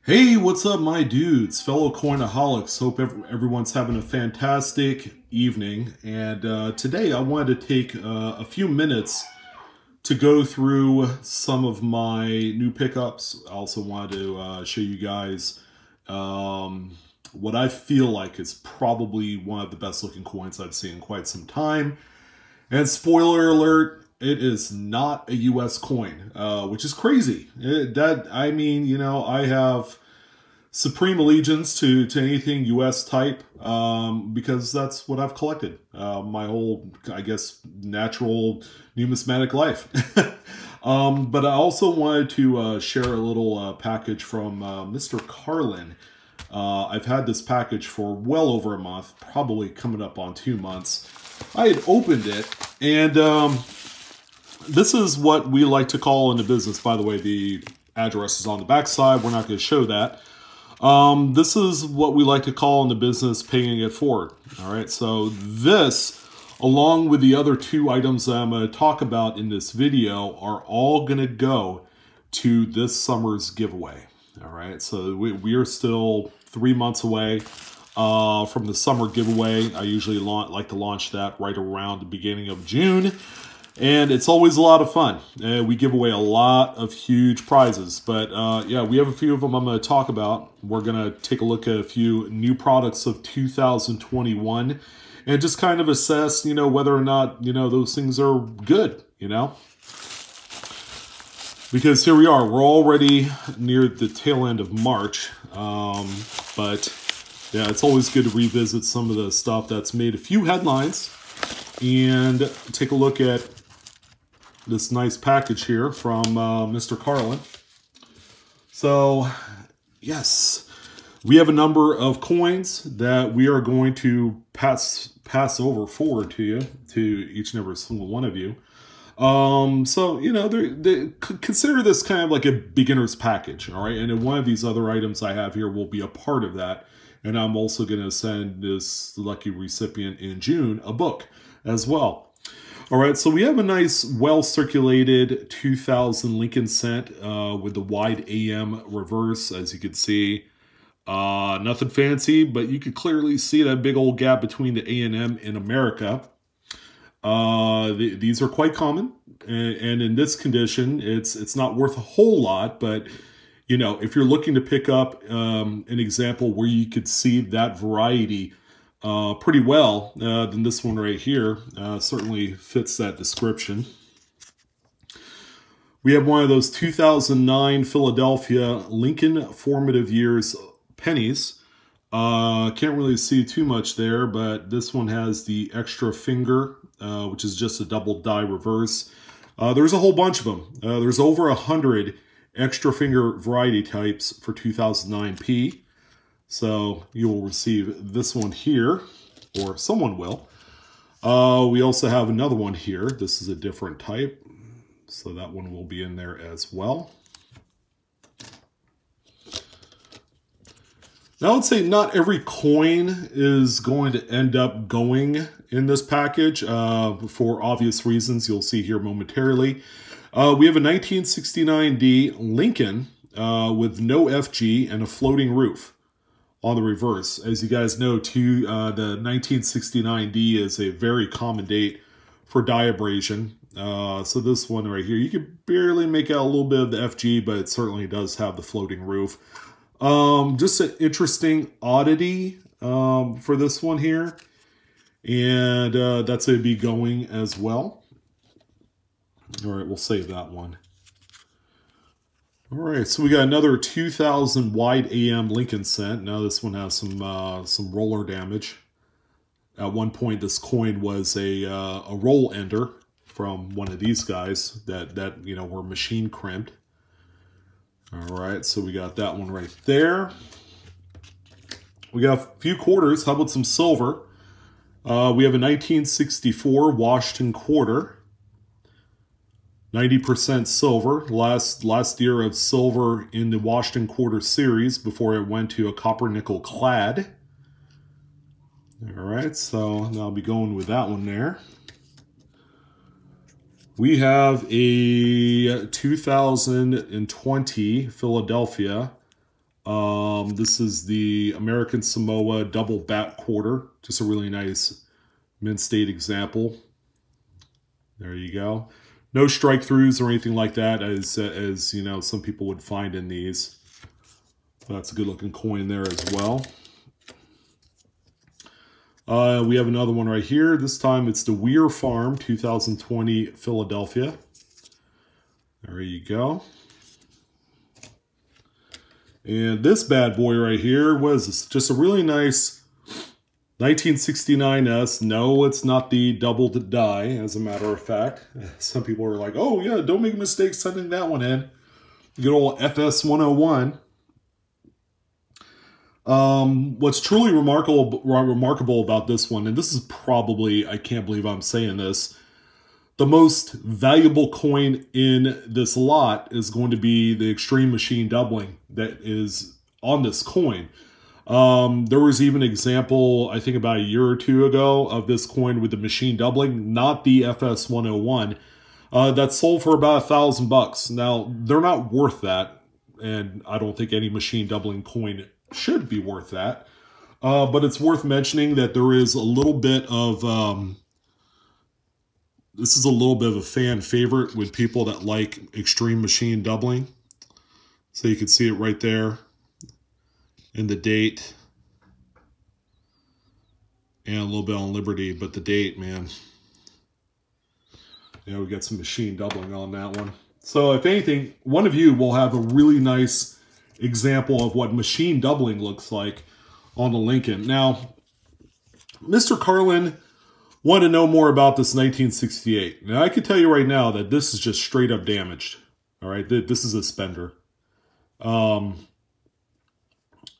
Hey, what's up, my dudes, fellow coinaholics? Hope everyone's having a fantastic evening. And today I wanted to take a few minutes to go through some of my new pickups. I also wanted to show you guys what I feel like is probably one of the best looking coins I've seen in quite some time. And spoiler alert, it is not a U.S. coin, which is crazy. I have supreme allegiance to anything U.S. type because that's what I've collected my whole, I guess, natural numismatic life. But I also wanted to share a little package from Mr. Carlin. I've had this package for well over a month, probably coming up on 2 months. I had opened it, and this is what we like to call in the business. By the way, the address is on the back side. We're not going to show that. This is what we like to call in the business paying it forward. All right, so this, along with the other two items that I'm going to talk about in this video, are all going to go to this summer's giveaway. All right, so we are still 3 months away from the summer giveaway. I usually like to launch that right around the beginning of June. And it's always a lot of fun. We give away a lot of huge prizes. But yeah, we have a few of them I'm going to talk about. We're going to take a look at a few new products of 2021 and just kind of assess, whether or not, those things are good, Because here we are. We're already near the tail end of March. But yeah, it's always good to revisit some of the stuff that's made a few headlines and take a look at this nice package here from Mr. Carlin. So, yes, we have a number of coins that we are going to pass forward to you, to each and every single one of you. So, consider this kind of like a beginner's package, all right? And then one of these other items I have here will be a part of that. And I'm also going to send this lucky recipient in June a book as well. All right, so we have a nice, well-circulated 2000 Lincoln cent with the wide AM reverse, as you can see. Nothing fancy, but you could clearly see that big old gap between the A and M in America. These are quite common, and in this condition, it's not worth a whole lot, but if you're looking to pick up an example where you could see that variety pretty well, then this one right here certainly fits that description. We have one of those 2009 Philadelphia Lincoln Formative Years pennies. Can't really see too much there, but this one has the extra finger, which is just a double die reverse. There's a whole bunch of them. There's over 100 extra finger variety types for 2009P. So you will receive this one here, or someone will. We also have another one here. This is a different type, so that one will be in there as well. Now, I would say not every coin is going to end up going in this package for obvious reasons you'll see here momentarily. We have a 1969D Lincoln with no FG and a floating roof on the reverse. As you guys know, too, the 1969D is a very common date for die abrasion. So this one right here, you can barely make out a little bit of the FG, but it certainly does have the floating roof. Just an interesting oddity for this one here. And that's going to be going as well. All right, we'll save that one. All right, so we got another 2000 wide AM Lincoln cent. Now this one has some roller damage. At one point, this coin was a roll ender from one of these guys that were machine crimped. All right, so we got that one right there. We got a few quarters. How about some silver? We have a 1964 Washington quarter. 90% silver, last year of silver in the Washington Quarter series before it went to a copper nickel clad. All right, so I'll be going with that one there. We have a 2020 Philadelphia This is the American Samoa double bat quarter. Just a really nice mint state example. There you go. No strike throughs or anything like that, as you know, some people would find in these. That's a good looking coin there as well. We have another one right here. This time it's the Weir Farm 2020 Philadelphia. There you go. And this bad boy right here was just a really nice 1969S. No, it's not the double to die, as a matter of fact. Some people are like, oh yeah, don't make a mistake sending that one in. Good old FS 101. What's truly remarkable about this one, and this is probably, I can't believe I'm saying this, the most valuable coin in this lot is going to be the extreme machine doubling that is on this coin. There was even an example, I think about a year or two ago, of this coin with the machine doubling, not the FS 101, that sold for about $1,000. Now, they're not worth that, and I don't think any machine doubling coin should be worth that. But it's worth mentioning that there is a little bit of, this is a little bit of a fan favorite with people that like extreme machine doubling. So you can see it right there in the date. And a little bit on Liberty, but the date, man. Yeah, we got some machine doubling on that one. So if anything, one of you will have a really nice example of what machine doubling looks like on the Lincoln. Now, Mr. Carlin wanted to know more about this 1968. Now, I can tell you right now that this is just straight up damaged. All right, this is a spender.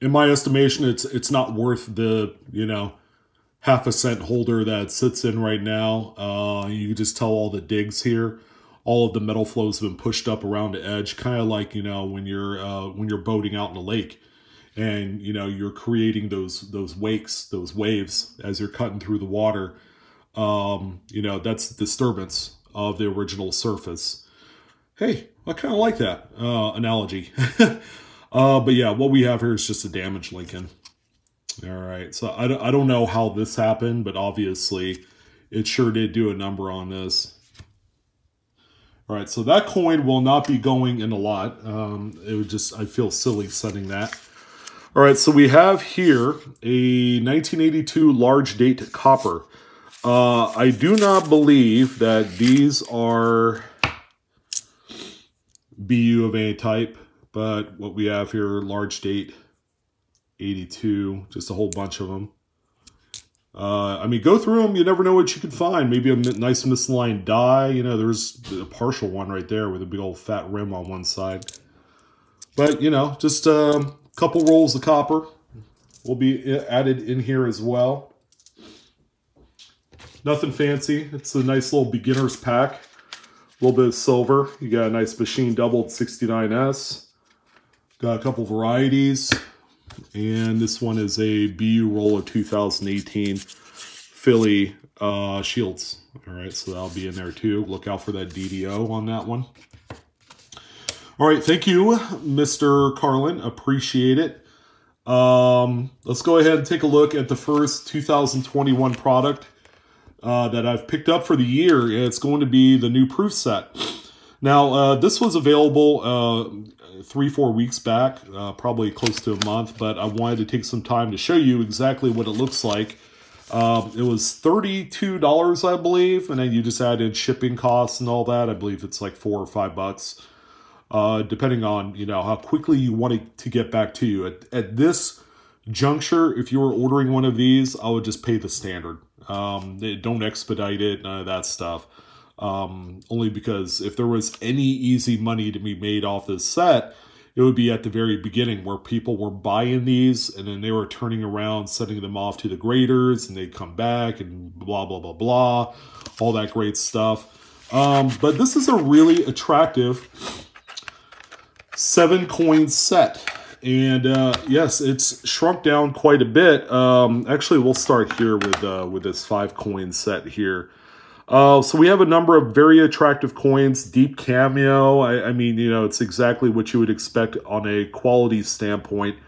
In my estimation, it's not worth the, you know, half-a-cent holder that it sits in right now. You can just tell all the digs here. All of the metal flows have been pushed up around the edge, kind of like, you know, when you're boating out in a lake, and you know you're creating those wakes, those waves as you're cutting through the water. You know, that's disturbance of the original surface. Hey, I kind of like that analogy. But yeah, what we have here is just a damaged Lincoln. All right, so I don't know how this happened, but obviously it sure did do a number on this. All right, so that coin will not be going in a lot. It would just, I feel silly setting that. All right, so we have here a 1982 large date copper. I do not believe that these are BU of any type, but what we have here, large date 82, just a whole bunch of them. I mean, go through them. You never know what you could find. Maybe a nice misaligned die. You know, there's a partial one right there with a big old fat rim on one side. But, you know, just a couple rolls of copper will be added in here as well. Nothing fancy. It's a nice little beginner's pack. A little bit of silver. You got a nice machine doubled 69S. Got a couple varieties. And this one is a BU roll of 2018 Philly Shields. All right, so that'll be in there too. Look out for that DDO on that one. All right, thank you, Mr. Carlin. Appreciate it. Let's go ahead and take a look at the first 2021 product that I've picked up for the year. It's going to be the new proof set. Now, this was available 3-4 weeks back, probably close to a month, but I wanted to take some time to show you exactly what it looks like. It was $32, I believe, and then you just add in shipping costs and all that. I believe it's like $4 or $5, depending on, you know, how quickly you want it to get back to you. At this juncture, if you were ordering one of these, I would just pay the standard. Don't expedite it, none of that stuff. Only because if there was any easy money to be made off this set, it would be at the very beginning where people were buying these and then they were turning around, sending them off to the graders, and they'd come back and blah, blah, blah, blah, all that great stuff. But this is a really attractive 7-coin set. And yes, it's shrunk down quite a bit. Actually, we'll start here with this 5-coin set here. So we have a number of very attractive coins. Deep Cameo, I mean, you know, it's exactly what you would expect on a quality standpoint.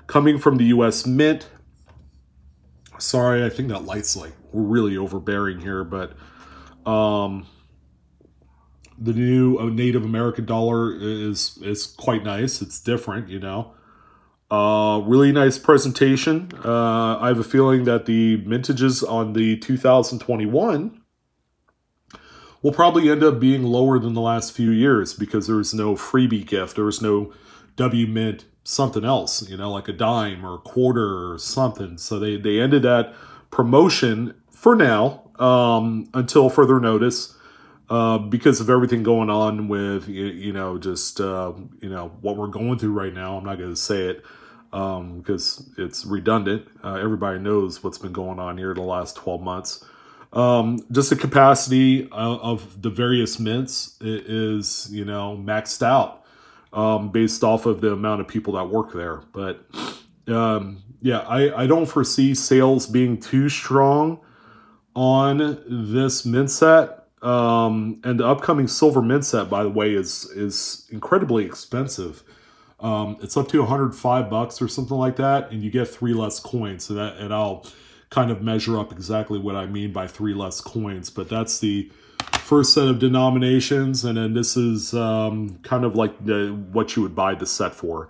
Coming from the U.S. Mint. Sorry, I think that light's like really overbearing here, but the new Native American dollar is quite nice. It's different, you know. Really nice presentation. I have a feeling that the mintages on the 2021 will probably end up being lower than the last few years because there's no freebie gift. There's no W Mint something else, you know, like a dime or a quarter or something. So they ended that promotion for now until further notice because of everything going on with, you know, just, you know, what we're going through right now. I'm not going to say it because it's redundant. Everybody knows what's been going on here the last 12 months. Just the capacity of the various mints is, you know, maxed out based off of the amount of people that work there. But yeah, I don't foresee sales being too strong on this mint set. And the upcoming silver mint set, by the way, is incredibly expensive. It's up to $105 or something like that, and you get 3 less coins. So that, and I'll kind of measure up exactly what I mean by 3 less coins, but that's the first set of denominations, and then this is kind of like what you would buy the set for.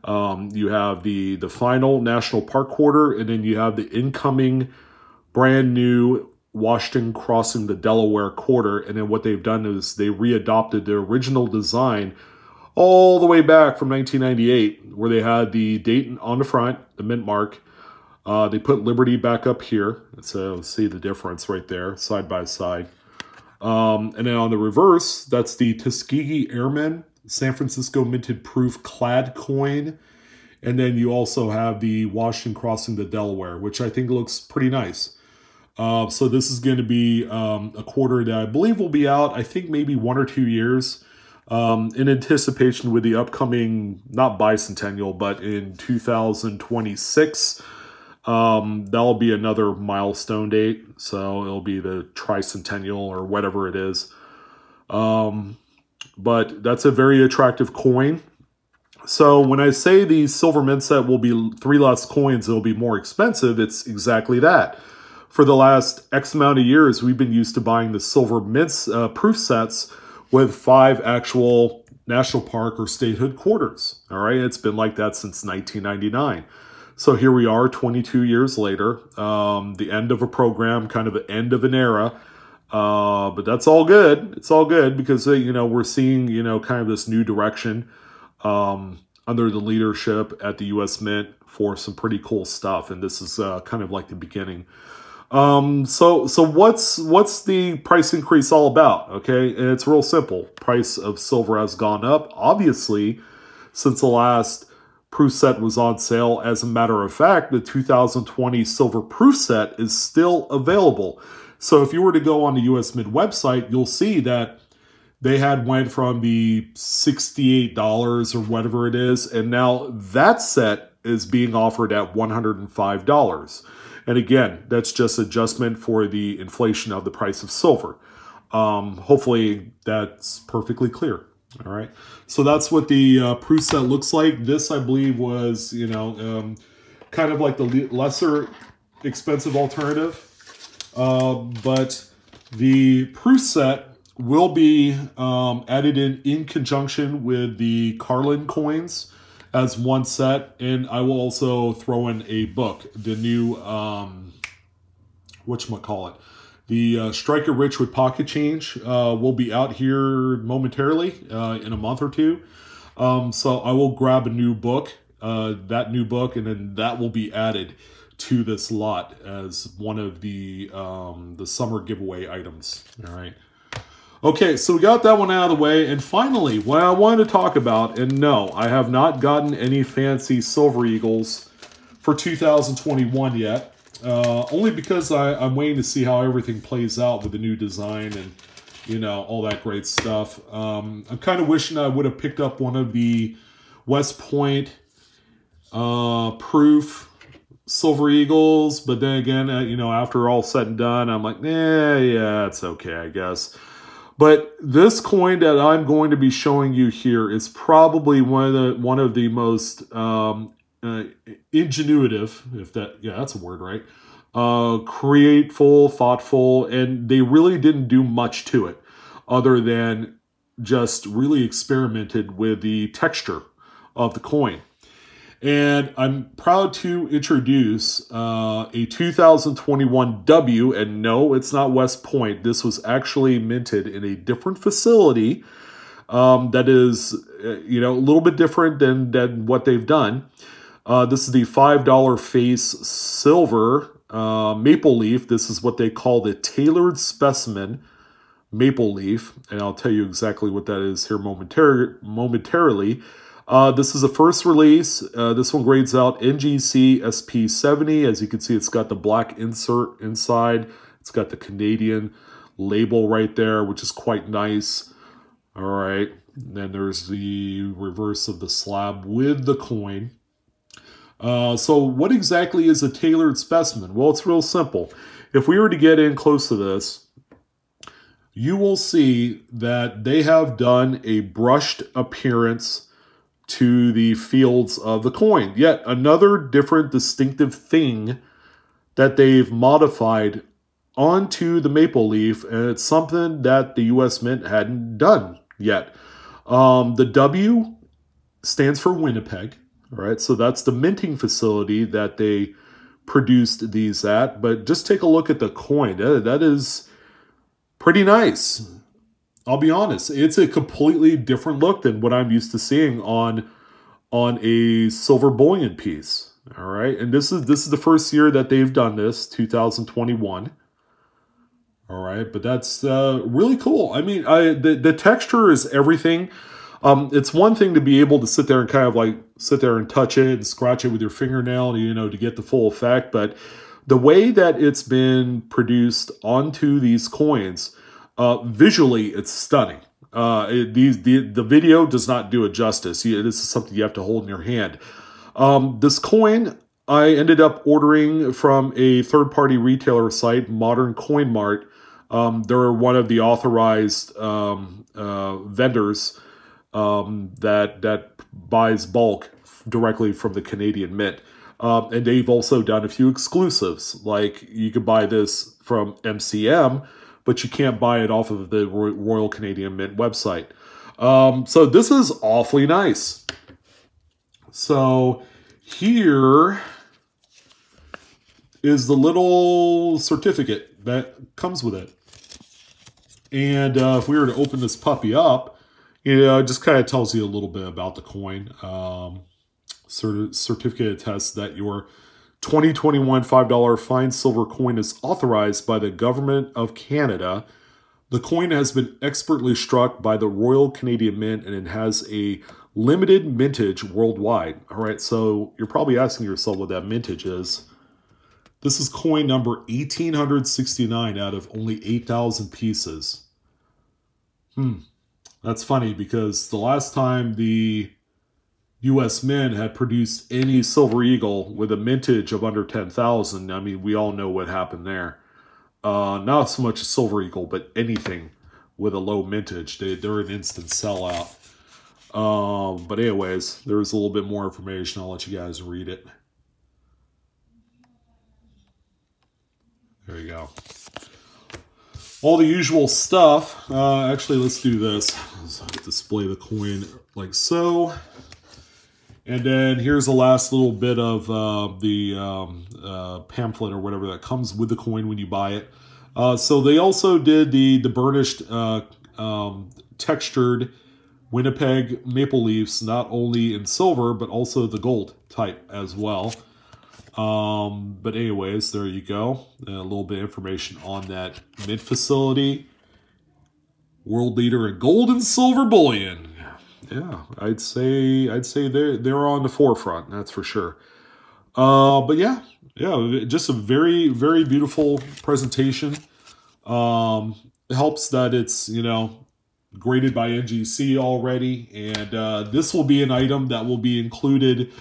You have the final National Park quarter, and then you have the incoming brand new Washington crossing the Delaware quarter, and then what they've done is they readopted the original design all the way back from 1998, where they had the date on the front, the mint mark. They put Liberty back up here, so see the difference right there, side by side. And then on the reverse, that's the Tuskegee Airmen San Francisco Minted Proof Clad coin. And then you also have the Washington crossing the Delaware, which I think looks pretty nice. So this is going to be a quarter that I believe will be out, I think maybe 1 or 2 years, in anticipation with the upcoming, not bicentennial, but in 2026. That'll be another milestone date, so it'll be the tricentennial or whatever it is. But that's a very attractive coin. So when I say the silver mint set will be 3 less coins, it'll be more expensive, it's exactly that. For the last X amount of years, we've been used to buying the silver mint proof sets with 5 actual national park or statehood quarters. All right, it's been like that since 1999. So here we are 22 years later, the end of a program, kind of the end of an era. But that's all good. It's all good because, you know, we're seeing, you know, kind of this new direction under the leadership at the U.S. Mint for some pretty cool stuff. And this is kind of like the beginning. So what's the price increase all about? Okay, and it's real simple. Price of silver has gone up, obviously, since the last proof set was on sale. As a matter of fact, the 2020 silver proof set is still available. So if you were to go on the US Mint website, you'll see that they had went from the $68 or whatever it is, and now that set is being offered at $105. And again, that's just adjustment for the inflation of the price of silver. Hopefully that's perfectly clear. All right, so that's what the proof set looks like. This, I believe, was, you know, kind of like the lesser expensive alternative. But the proof set will be added in conjunction with the Carlin coins as one set. And I will also throw in a book, the new, whatchamacallit, the Striker Rich with Pocket Change will be out here momentarily in a month or two. So I will grab a new book, that new book, and then that will be added to this lot as one of the summer giveaway items. All right. Okay, so we got that one out of the way. And finally, what I wanted to talk about, and no, I have not gotten any fancy Silver Eagles for 2021 yet. Only because I'm waiting to see how everything plays out with the new design and, you know, all that great stuff. I'm kind of wishing I would have picked up one of the West Point proof Silver Eagles, but then again, you know, after all said and done, I'm like, yeah, it's okay, I guess. But this coin that I'm going to be showing you here is probably one of the most ingenuitive, if that, yeah, that's a word, right? Createful, thoughtful, and they really didn't do much to it other than just really experimented with the texture of the coin. And I'm proud to introduce a 2021 W, and no, it's not West Point. This was actually minted in a different facility that is, you know, a little bit different than what they've done. This is the $5 face silver maple leaf. This is what they call the tailored specimen maple leaf, and I'll tell you exactly what that is here momentarily. This is a first release. This one grades out NGC SP70. As you can see, it's got the black insert inside. It's got the Canadian label right there, which is quite nice. All right. And then there's the reverse of the slab with the coin. So what exactly is a tailored specimen? Well, it's real simple. If we were to get in close to this, you will see that they have done a brushed appearance to the fields of the coin. Yet another different distinctive thing that they've modified onto the maple leaf, and it's something that the U.S. Mint hadn't done yet. The W stands for Winnipeg, all right? So that's the minting facility that they produced these at. But just take a look at the coin. That is pretty nice. I'll be honest, it's a completely different look than what I'm used to seeing on a silver bullion piece. All right, and this is the first year that they've done this, 2021. All right, but that's really cool. I mean, the texture is everything. It's one thing to be able to sit there and kind of like sit there and touch it and scratch it with your fingernail, you know, to get the full effect. But the way that it's been produced onto these coins, visually, it's stunning. The video does not do it justice. This is something you have to hold in your hand. This coin, I ended up ordering from a third-party retailer site, Modern Coin Mart. They're one of the authorized vendors that buys bulk directly from the Canadian Mint. And they've also done a few exclusives, like you could buy this from MCM, but you can't buy it off of the Royal Canadian Mint website. So this is awfully nice. So here is the little certificate that comes with it. And if we were to open this puppy up, you know, it just kind of tells you a little bit about the coin. Certificate attests that your 2021 $5 fine silver coin is authorized by the Government of Canada. The coin has been expertly struck by the Royal Canadian Mint, and it has a limited mintage worldwide. All right, so you're probably asking yourself what that mintage is. This is coin number 1869 out of only 8,000 pieces. That's funny because the last time the U.S. Mint had produced any Silver Eagle with a mintage of under 10,000, I mean, we all know what happened there. Not so much a Silver Eagle, but anything with a low mintage, they're an instant sellout. But anyways, there's a little bit more information. I'll let you guys read it. There you go. All the usual stuff. Actually, let's do this. Let's display the coin like so. And then here's the last little bit of the pamphlet or whatever that comes with the coin when you buy it. So they also did the burnished textured Winnipeg maple leaves, not only in silver, but also the gold type as well. But anyways, there you go. A little bit of information on that mint facility. World leader in gold and silver bullion. Yeah, I'd say they're on the forefront, that's for sure. But yeah, just a very, very beautiful presentation. It helps that it's, you know, graded by NGC already, and this will be an item that will be included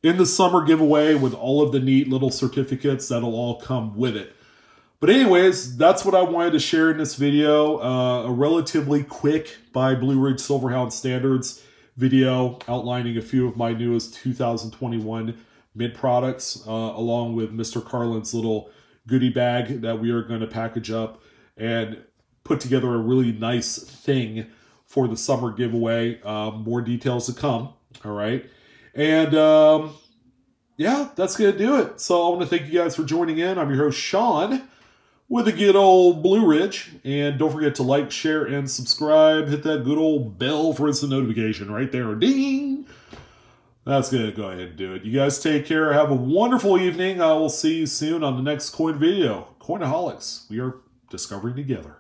in the summer giveaway with all of the neat little certificates that'll all come with it. But anyways, that's what I wanted to share in this video. A relatively quick, by Blue Ridge Silverhound standards, video outlining a few of my newest 2021 mint products, along with Mr. Carlin's little goodie bag that we are going to package up and put together a really nice thing for the summer giveaway. More details to come, all right? And yeah, that's going to do it. So I want to thank you guys for joining in. I'm your host, Sean, with a good old Blue Ridge. And don't forget to like, share, and subscribe. Hit that good old bell for instant notification right there. Ding! That's going to go ahead and do it. You guys take care. Have a wonderful evening. I will see you soon on the next coin video. Coinaholics, we are discovering together.